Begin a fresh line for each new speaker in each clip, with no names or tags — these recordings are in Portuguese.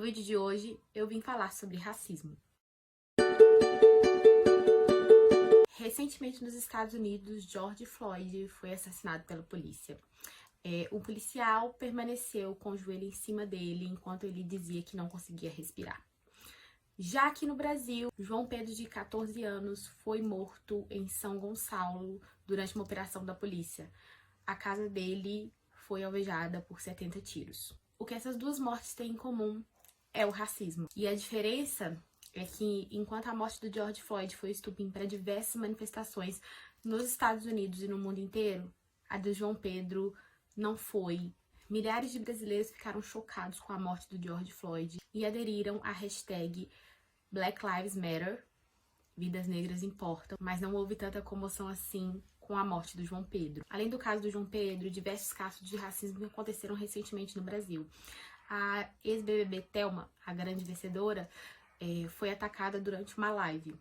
No vídeo de hoje, eu vim falar sobre racismo. Recentemente, nos Estados Unidos, George Floyd foi assassinado pela polícia. O policial permaneceu com o joelho em cima dele enquanto ele dizia que não conseguia respirar. Já aqui no Brasil, João Pedro, de 14 anos, foi morto em São Gonçalo durante uma operação da polícia. A casa dele foi alvejada por 70 tiros. O que essas duas mortes têm em comum é o racismo. E a diferença é que, enquanto a morte do George Floyd foi estupim para diversas manifestações nos Estados Unidos e no mundo inteiro, a do João Pedro não foi. Milhares de brasileiros ficaram chocados com a morte do George Floyd e aderiram à hashtag Black Lives Matter, vidas negras importam, mas não houve tanta comoção assim com a morte do João Pedro. Além do caso do João Pedro, diversos casos de racismo aconteceram recentemente no Brasil. A ex-BBB Thelma, a grande vencedora, foi atacada durante uma live.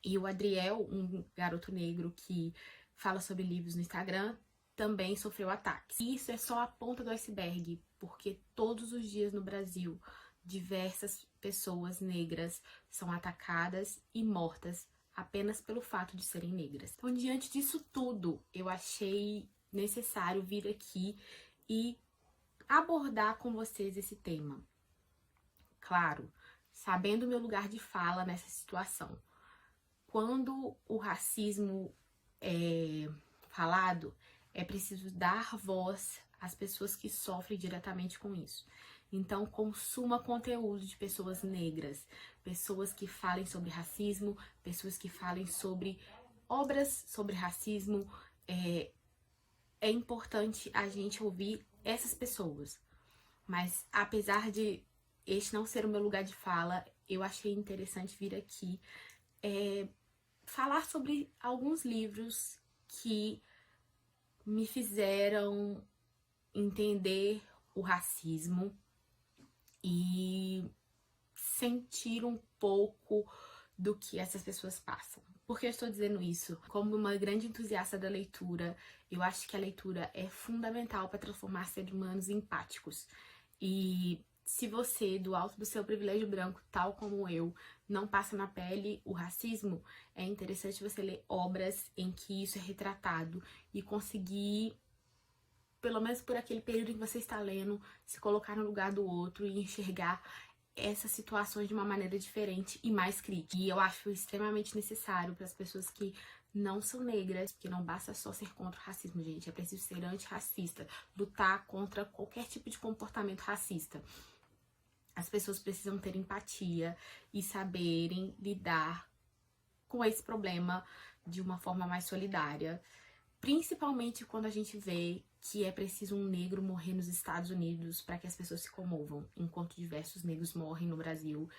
E o Adriel, um garoto negro que fala sobre livros no Instagram, também sofreu ataques. E isso é só a ponta do iceberg, porque todos os dias no Brasil, diversas pessoas negras são atacadas e mortas apenas pelo fato de serem negras. Então, diante disso tudo, eu achei necessário vir aqui e abordar com vocês esse tema. Claro, sabendo o meu lugar de fala nessa situação. Quando o racismo é falado, é preciso dar voz às pessoas que sofrem diretamente com isso. Então, consuma conteúdo de pessoas negras, pessoas que falem sobre racismo, pessoas que falem sobre obras sobre racismo. É importante a gente ouvir essas pessoas. Mas, apesar de este não ser o meu lugar de fala, eu achei interessante vir aqui falar sobre alguns livros que me fizeram entender o racismo e sentir um pouco do que essas pessoas passam. Por que eu estou dizendo isso? Como uma grande entusiasta da leitura, eu acho que a leitura é fundamental para transformar seres humanos empáticos. E se você, do alto do seu privilégio branco, tal como eu, não passa na pele o racismo, é interessante você ler obras em que isso é retratado e conseguir, pelo menos por aquele período em que você está lendo, se colocar no lugar do outro e enxergar essas situações de uma maneira diferente e mais crítica. E eu acho extremamente necessário para as pessoas que não são negras, porque não basta só ser contra o racismo, gente. É preciso ser antirracista, lutar contra qualquer tipo de comportamento racista. As pessoas precisam ter empatia e saberem lidar com esse problema de uma forma mais solidária. Principalmente quando a gente vê que é preciso um negro morrer nos Estados Unidos para que as pessoas se comovam, enquanto diversos negros morrem no Brasil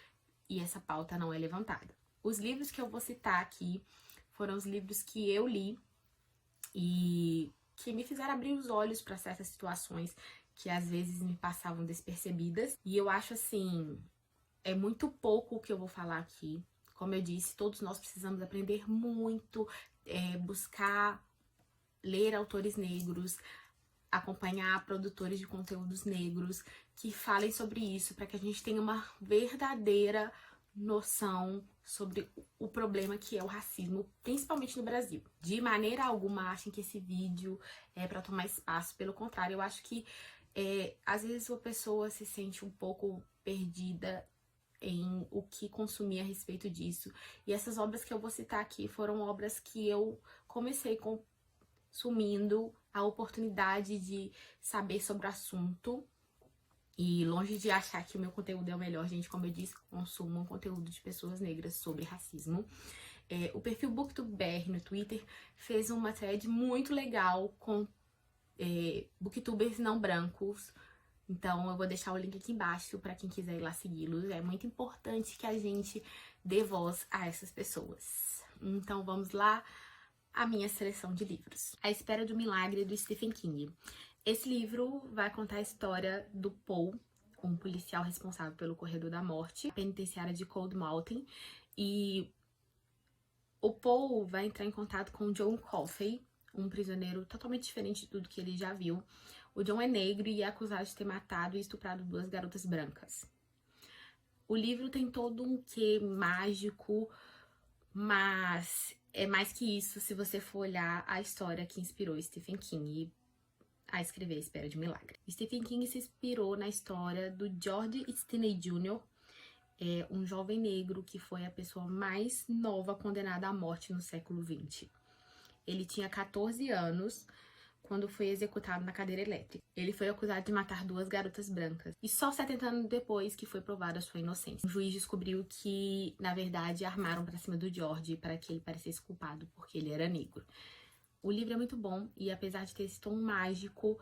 e essa pauta não é levantada. Os livros que eu vou citar aqui foram os livros que eu li e que me fizeram abrir os olhos para certas situações que às vezes me passavam despercebidas. E eu acho assim, é muito pouco o que eu vou falar aqui. Como eu disse, todos nós precisamos aprender muito, buscar ler autores negros, acompanhar produtores de conteúdos negros que falem sobre isso, para que a gente tenha uma verdadeira noção sobre o problema que é o racismo, principalmente no Brasil. De maneira alguma achem que esse vídeo é para tomar espaço, pelo contrário, eu acho que às vezes a pessoa se sente um pouco perdida em o que consumir a respeito disso. E essas obras que eu vou citar aqui foram obras que eu comecei consumindo a oportunidade de saber sobre o assunto. E longe de achar que o meu conteúdo é o melhor, gente, como eu disse, consumo um conteúdo de pessoas negras sobre racismo. O perfil BookTubeBR no Twitter fez uma thread muito legal com booktubers não brancos. Então eu vou deixar o link aqui embaixo para quem quiser ir lá segui-los. É muito importante que a gente dê voz a essas pessoas. Então vamos lá. A minha seleção de livros. A Espera do Milagre, do Stephen King. Esse livro vai contar a história do Paul, um policial responsável pelo Corredor da Morte, penitenciária de Cold Mountain. E o Paul vai entrar em contato com o John Coffey, um prisioneiro totalmente diferente de tudo que ele já viu. O John é negro e é acusado de ter matado e estuprado 2 garotas brancas. O livro tem todo um quê mágico, mas é mais que isso se você for olhar a história que inspirou Stephen King a escrever A Espera de um Milagre. Stephen King se inspirou na história do George Stinney Jr., um jovem negro que foi a pessoa mais nova condenada à morte no século XX. Ele tinha 14 anos quando foi executado na cadeira elétrica. Ele foi acusado de matar 2 garotas brancas. E só 70 anos depois que foi provada a sua inocência. O juiz descobriu que, na verdade, armaram pra cima do George para que ele parecesse culpado porque ele era negro. O livro é muito bom e, apesar de ter esse tom mágico,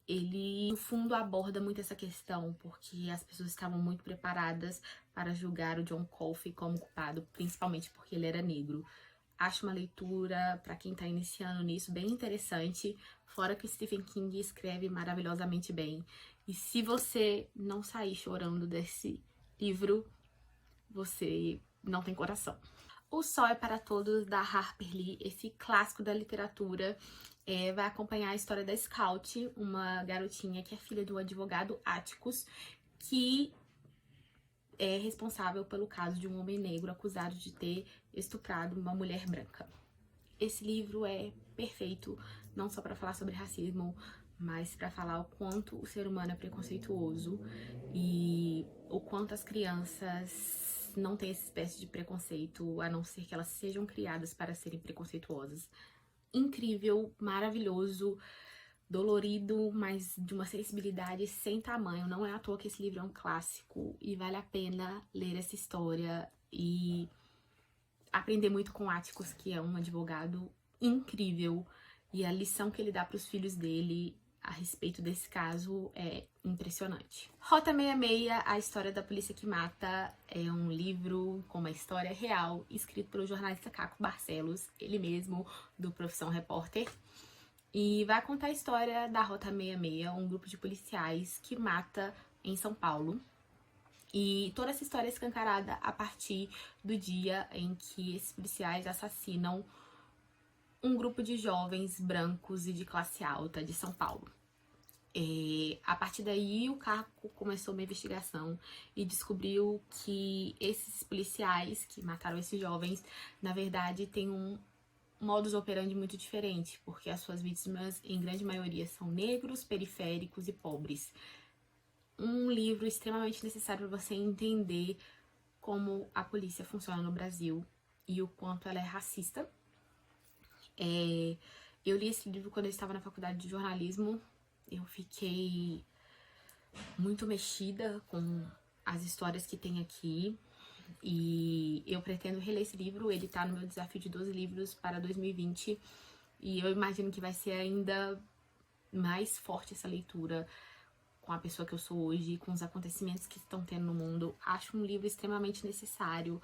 ele, no fundo, aborda muito essa questão, porque as pessoas estavam muito preparadas para julgar o John Coffey como culpado, principalmente porque ele era negro. Acho uma leitura, para quem tá iniciando nisso, bem interessante, fora que o Stephen King escreve maravilhosamente bem. E se você não sair chorando desse livro, você não tem coração. O Sol é para Todos, da Harper Lee, esse clássico da literatura, vai acompanhar a história da Scout, uma garotinha que é filha do advogado Atticus, que é responsável pelo caso de um homem negro acusado de ter estuprado uma mulher branca. Esse livro é perfeito, não só para falar sobre racismo, mas para falar o quanto o ser humano é preconceituoso e o quanto as crianças não têm essa espécie de preconceito, a não ser que elas sejam criadas para serem preconceituosas. Incrível, maravilhoso, dolorido, mas de uma sensibilidade sem tamanho. Não é à toa que esse livro é um clássico e vale a pena ler essa história e aprender muito com Atticus, que é um advogado incrível, e a lição que ele dá para os filhos dele a respeito desse caso é impressionante. Rota 66, a história da polícia que mata, é um livro com uma história real, escrito pelo jornalista Caco Barcelos, ele mesmo, do Profissão Repórter. E vai contar a história da Rota 66, um grupo de policiais que mata em São Paulo. E toda essa história é escancarada a partir do dia em que esses policiais assassinam um grupo de jovens brancos e de classe alta de São Paulo. A partir daí, o Caco começou uma investigação e descobriu que esses policiais que mataram esses jovens, na verdade, têm um modus operandi muito diferente, porque as suas vítimas, em grande maioria, são negros, periféricos e pobres. Um livro extremamente necessário para você entender como a polícia funciona no Brasil e o quanto ela é racista. Eu li esse livro quando eu estava na faculdade de jornalismo. Eu fiquei muito mexida com as histórias que tem aqui. E eu pretendo reler esse livro. Ele tá no meu desafio de 12 livros para 2020. E eu imagino que vai ser ainda mais forte essa leitura com a pessoa que eu sou hoje, com os acontecimentos que estão tendo no mundo. Acho um livro extremamente necessário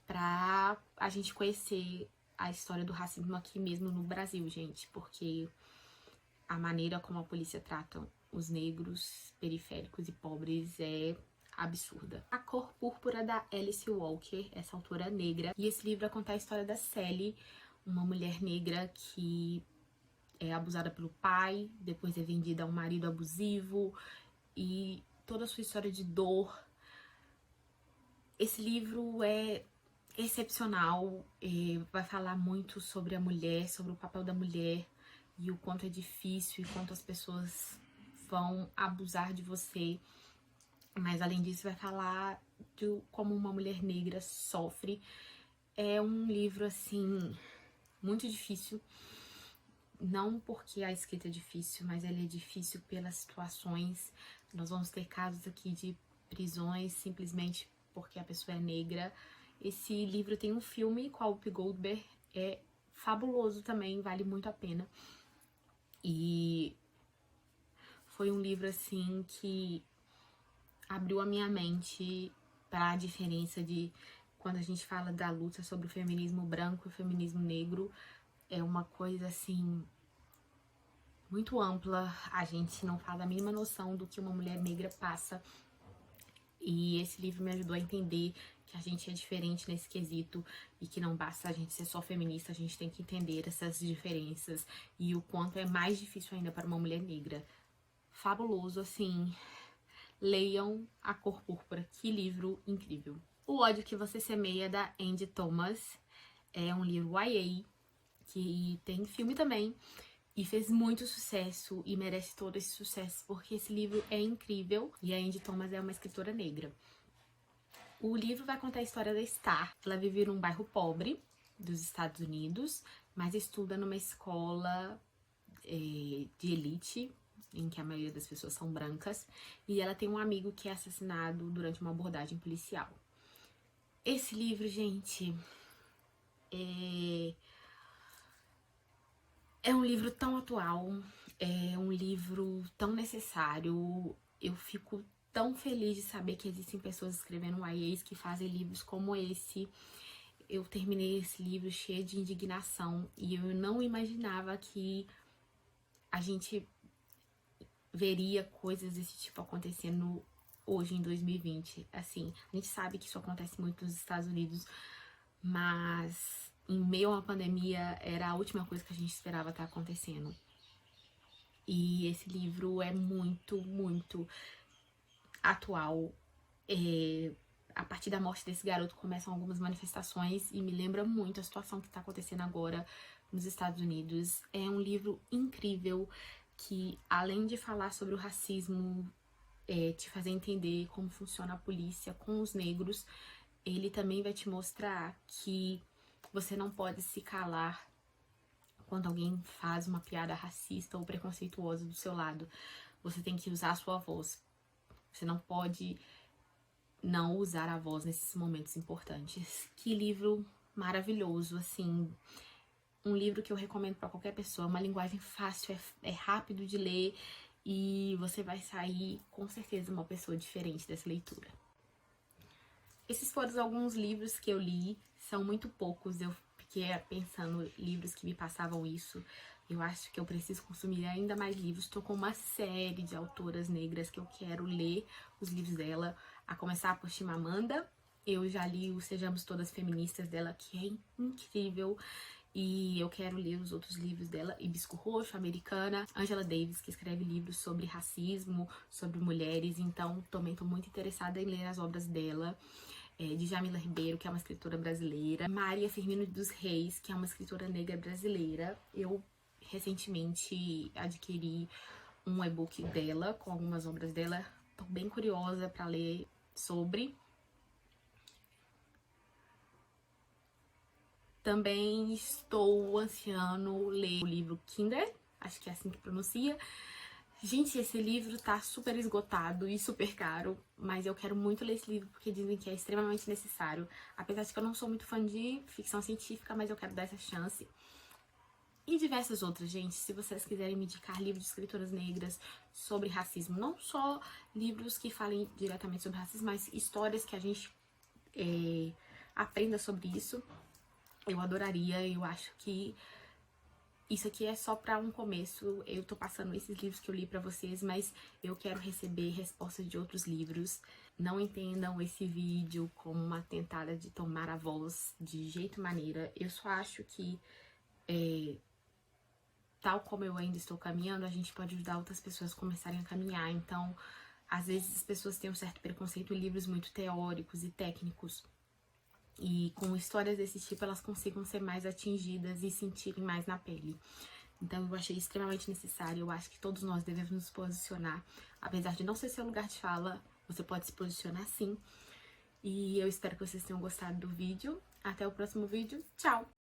pra a gente conhecer a história do racismo aqui mesmo no Brasil, gente, porque a maneira como a polícia trata os negros, periféricos e pobres é absurda. A Cor Púrpura, da Alice Walker, essa autora negra, e esse livro vai contar a história da Sally, uma mulher negra que é abusada pelo pai, depois é vendida a um marido abusivo e toda a sua história de dor. Esse livro é excepcional, vai falar muito sobre a mulher, sobre o papel da mulher e o quanto é difícil e quanto as pessoas vão abusar de você. Mas além disso vai falar de como uma mulher negra sofre. É um livro assim muito difícil, não porque a escrita é difícil, mas ele é difícil pelas situações. Nós vamos ter casos aqui de prisões simplesmente porque a pessoa é negra. Esse livro tem um filme com a Whoopi Goldberg, é fabuloso também, vale muito a pena. E foi um livro assim que abriu a minha mente para a diferença de quando a gente fala da luta sobre o feminismo branco e o feminismo negro. É uma coisa assim muito ampla, a gente não faz a mínima noção do que uma mulher negra passa. E esse livro me ajudou a entender que a gente é diferente nesse quesito e que não basta a gente ser só feminista, a gente tem que entender essas diferenças e o quanto é mais difícil ainda para uma mulher negra. Fabuloso, assim, leiam A Cor Púrpura, que livro incrível. O Ódio que Você Semeia, da Angie Thomas, é um livro YA, que tem filme também, e fez muito sucesso e merece todo esse sucesso, porque esse livro é incrível e a Angie Thomas é uma escritora negra. O livro vai contar a história da Star. Ela vive num bairro pobre dos Estados Unidos, mas estuda numa escola de elite, em que a maioria das pessoas são brancas, e ela tem um amigo que é assassinado durante uma abordagem policial. Esse livro, gente, é um livro tão atual, é um livro tão necessário. Eu fico tão feliz de saber que existem pessoas escrevendo YAs que fazem livros como esse. Eu terminei esse livro cheio de indignação e eu não imaginava que a gente veria coisas desse tipo acontecendo hoje em 2020. Assim, a gente sabe que isso acontece muito nos Estados Unidos, mas em meio a uma pandemia era a última coisa que a gente esperava estar acontecendo. E esse livro é muito, muito atual. A partir da morte desse garoto começam algumas manifestações e me lembra muito a situação que está acontecendo agora nos Estados Unidos. É um livro incrível que, além de falar sobre o racismo, te fazer entender como funciona a polícia com os negros, ele também vai te mostrar que você não pode se calar quando alguém faz uma piada racista ou preconceituosa do seu lado. Você tem que usar a sua voz. Você não pode não usar a voz nesses momentos importantes. Que livro maravilhoso, assim. Um livro que eu recomendo para qualquer pessoa. Uma linguagem fácil, é rápido de ler e você vai sair com certeza uma pessoa diferente dessa leitura. Esses foram alguns livros que eu li, são muito poucos. Eu fiquei pensando livros que me passavam isso. Eu acho que eu preciso consumir ainda mais livros. Estou com uma série de autoras negras que eu quero ler os livros dela, a começar por Chimamanda. Eu já li o Sejamos Todas Feministas dela, que é incrível. E eu quero ler os outros livros dela, Hibisco Roxo, Americana, Angela Davis, que escreve livros sobre racismo, sobre mulheres, então também estou muito interessada em ler as obras dela, de Jamila Ribeiro, que é uma escritora brasileira, Maria Firmino dos Reis, que é uma escritora negra brasileira. Eu recentemente adquiri um e-book dela, com algumas obras dela, estou bem curiosa para ler sobre. Também estou ansiando ler o livro Kinder, acho que é assim que pronuncia. Gente, esse livro tá super esgotado e super caro, mas eu quero muito ler esse livro porque dizem que é extremamente necessário. Apesar de que eu não sou muito fã de ficção científica, mas eu quero dar essa chance. E diversas outras, gente, se vocês quiserem me indicar livros de escritoras negras sobre racismo, não só livros que falem diretamente sobre racismo, mas histórias que a gente aprenda sobre isso, eu adoraria. Eu acho que isso aqui é só pra um começo. Eu tô passando esses livros que eu li pra vocês, mas eu quero receber respostas de outros livros. Não entendam esse vídeo como uma tentada de tomar a voz de jeito maneira. Eu só acho que, tal como eu ainda estou caminhando, a gente pode ajudar outras pessoas a começarem a caminhar. Então, às vezes as pessoas têm um certo preconceito em livros muito teóricos e técnicos. E com histórias desse tipo, elas consigam ser mais atingidas e sentirem mais na pele. Então eu achei extremamente necessário. Eu acho que todos nós devemos nos posicionar. Apesar de não ser seu lugar de fala, você pode se posicionar sim. E eu espero que vocês tenham gostado do vídeo. Até o próximo vídeo. Tchau!